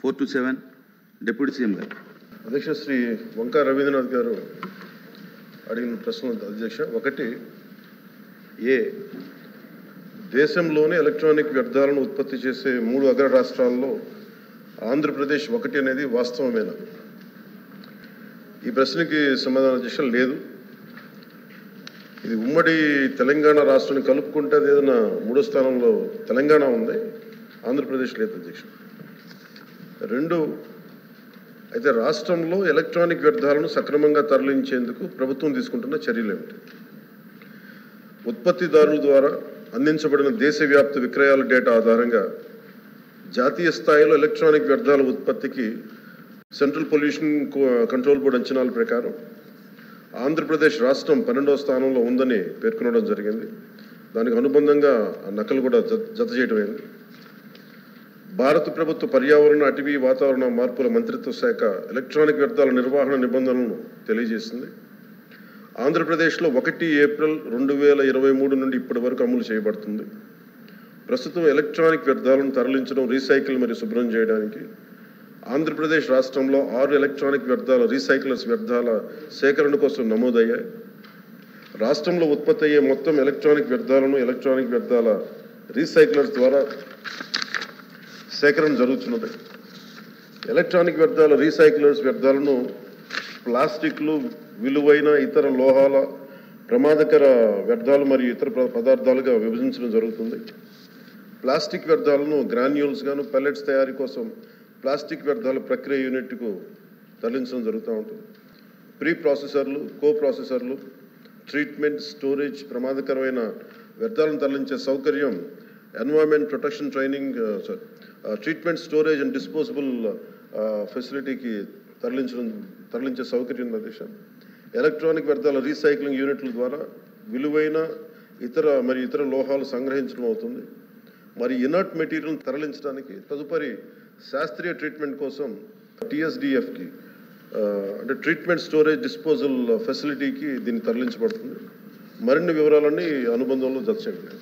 427 deputy CM గారు. అధ్యక్ష శ్రీ వంకా రవీంద్రనాథ్ గారు అడిగిన ప్రశ్నలు అధ్యక్ష, ఒకటి ఏ దేశంలోనే ఎలక్ట్రానిక్ వ్యర్థాలను ఉత్పత్తి చేసే 3 అగ్ర రాష్ట్రాల్లో ఆంధ్రప్రదేశ్ ఒకటి అనేది వాస్తవమేనా? ఈ ప్రశ్నకి సమాధానం అధ్యక్ష లేదు. ఇది ఉమ్మడి తెలంగాణ రాష్ట్రాన్ని కలుపుకుంటే అది ఏదైనా 3వ స్థానంలో తెలంగాణ ఉంది, ఆంధ్రప్రదేశ్ లేదు అధ్యక్ష. 2, అయితే రాష్ట్రంలో ఎలక్ట్రానిక్ వ్యర్థాలను సక్రమంగా తరలించేందుకు ప్రభుత్వం తీసుకుంటున్న చర్యలు ఏమిటి? ఉత్పత్తిదారుల ద్వారా అందించబడిన దేశవ్యాప్త విక్రయాల డేటా ఆధారంగా జాతీయ స్థాయిలో ఎలక్ట్రానిక్ వ్యర్థాల ఉత్పత్తికి సెంట్రల్ పొల్యూషన్ కంట్రోల్ బోర్డు అంచనాల ప్రకారం ఆంధ్రప్రదేశ్ రాష్ట్రం 12వ స్థానంలో ఉందని పేర్కొనడం జరిగింది. దానికి అనుబంధంగా నకలు కూడా జత చేయడమైంది. భారత ప్రభుత్వ పర్యావరణ, అటవీ, వాతావరణ మార్పుల మంత్రిత్వ శాఖ ఎలక్ట్రానిక్ వ్యర్థాల నిర్వహణ నిబంధనలను తెలియజేసింది. ఆంధ్రప్రదేశ్లో 1 ఏప్రిల్ 2023 నుండి ఇప్పటి వరకు అమలు చేయబడుతుంది. ప్రస్తుతం ఎలక్ట్రానిక్ వ్యర్థాలను తరలించడం, రీసైకిల్ మరియు శుభ్రం చేయడానికి ఆంధ్రప్రదేశ్ రాష్ట్రంలో 6 ఎలక్ట్రానిక్ వ్యర్థాల రీసైక్లర్స్ వ్యర్థాల సేకరణ కోసం నమోదయ్యాయి. రాష్ట్రంలో ఉత్పత్తి అయ్యే మొత్తం ఎలక్ట్రానిక్ వ్యర్థాలను ఎలక్ట్రానిక్ వ్యర్థాల రీసైక్లర్స్ ద్వారా సేకరణ జరుగుతున్నది. ఎలక్ట్రానిక్ వ్యర్థాల రీసైక్లర్స్ వ్యర్థాలను ప్లాస్టిక్లు, విలువైన ఇతర లోహాల, ప్రమాదకర వ్యర్థాలు మరియు ఇతర పదార్థాలుగా విభజించడం జరుగుతుంది. ప్లాస్టిక్ వ్యర్థాలను గ్రాన్యూల్స్ గాను, పెల్లెట్స్ తయారీ కోసం ప్లాస్టిక్ వ్యర్థాల ప్రక్రియ యూనిట్కు తరలించడం జరుగుతూ ఉంటుంది. ప్రీ ప్రాసెసర్లు, కో ప్రాసెసర్లు, ట్రీట్మెంట్, స్టోరేజ్, ప్రమాదకరమైన వ్యర్థాలను తరలించే సౌకర్యం, environment protection training, treatment, storage and disposable ఫెసిలిటీకి తరలించే సౌకర్యం ఉంది అధ్యక్ష. ఎలక్ట్రానిక్ వ్యర్థాల రీసైక్లింగ్ యూనిట్ల ద్వారా విలువైన ఇతర లోహాలు సంగ్రహించడం అవుతుంది. మరి ఇనర్ట్ మెటీరియల్ తరలించడానికి తదుపరి శాస్త్రీయ ట్రీట్మెంట్ కోసం TSDFకి అంటే ట్రీట్మెంట్, స్టోరేజ్, డిస్పోజల్ ఫెసిలిటీకి దీన్ని తరలించబడుతుంది. మరిన్ని వివరాలన్నీ అనుబంధంలో జత చేయండి.